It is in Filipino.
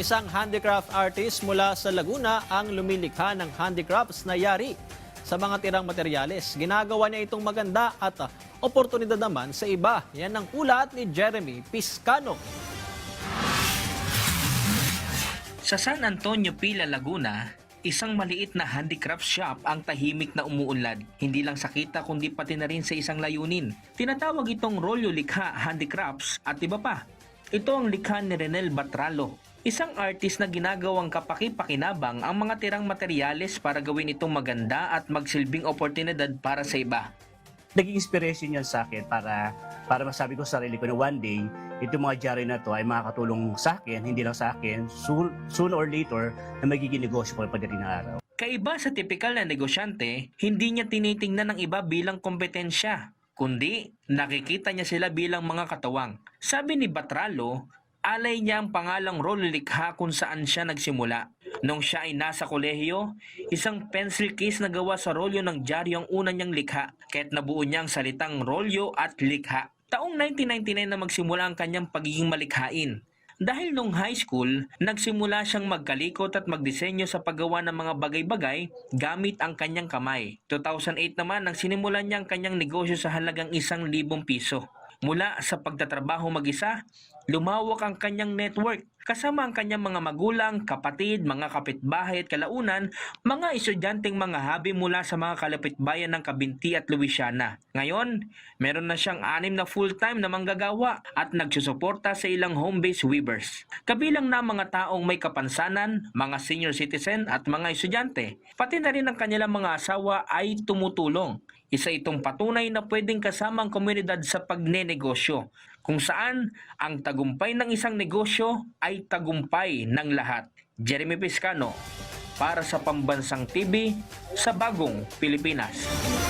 Isang handicraft artist mula sa Laguna ang lumilikha ng handicrafts na yari sa mga tirang materyales. Ginagawa niya itong maganda at oportunidad naman sa iba. Yan ang ulat ni Jeremy Piscano. Sa San Antonio, Pila, Laguna, isang maliit na handicraft shop ang tahimik na umuunlad. Hindi lang sa kita kundi pati na rin sa isang layunin. Tinatawag itong Rolyo Likha Handicrafts at iba pa. Ito ang likha ni Renel Batralo, isang artist na ginagawang kapaki-pakinabang ang mga tirang materyales para gawin itong maganda at magsilbing oportunidad para sa iba. Naging inspiration yan sa akin para masabi ko sa sarili ko na one day, itong mga diary na to ay makakatulong sa akin, hindi lang sa akin, soon or later na magiging negosyo ko pagdating ng araw. Kaiba sa tipikal na negosyante, hindi niya tinitingnan ng iba bilang kompetensya, kundi nakikita niya sila bilang mga katawang. Sabi ni Batralo, alay niya ang pangalang Rolyo Likha kung saan siya nagsimula. Nung siya ay nasa kolehiyo, isang pencil case na gawa sa rolyo ng dyaryo ang una niyang likha, kaya't nabuo niya ang salitang rolyo at likha. Taong 1999 na magsimula ang kanyang pagiging malikhain. Dahil nung high school, nagsimula siyang magkalikot at magdisenyo sa paggawa ng mga bagay-bagay gamit ang kanyang kamay. 2008 naman nang sinimulan niya ang kanyang negosyo sa halagang 1,000 piso. Mula sa pagtatrabaho mag-isa, lumawak ang kanyang network kasama ang kanyang mga magulang, kapatid, mga kapitbahay at kalaunan, mga estudyanteng mga habi mula sa mga kalapitbayan ng Cabinti at Luisiana. Ngayon, meron na siyang 6 na full-time na manggagawa at nagsusuporta sa ilang home-based weavers. Kabilang na mga taong may kapansanan, mga senior citizen at mga estudyante. Pati na rin ang kanilang mga asawa ay tumutulong. Isa itong patunay na pwedeng kasama ang komunidad sa pagnenegosyo, kung saan ang tagumpay ng isang negosyo ay tagumpay ng lahat. Jeremy Piscano, para sa Pambansang TV sa Bagong Pilipinas.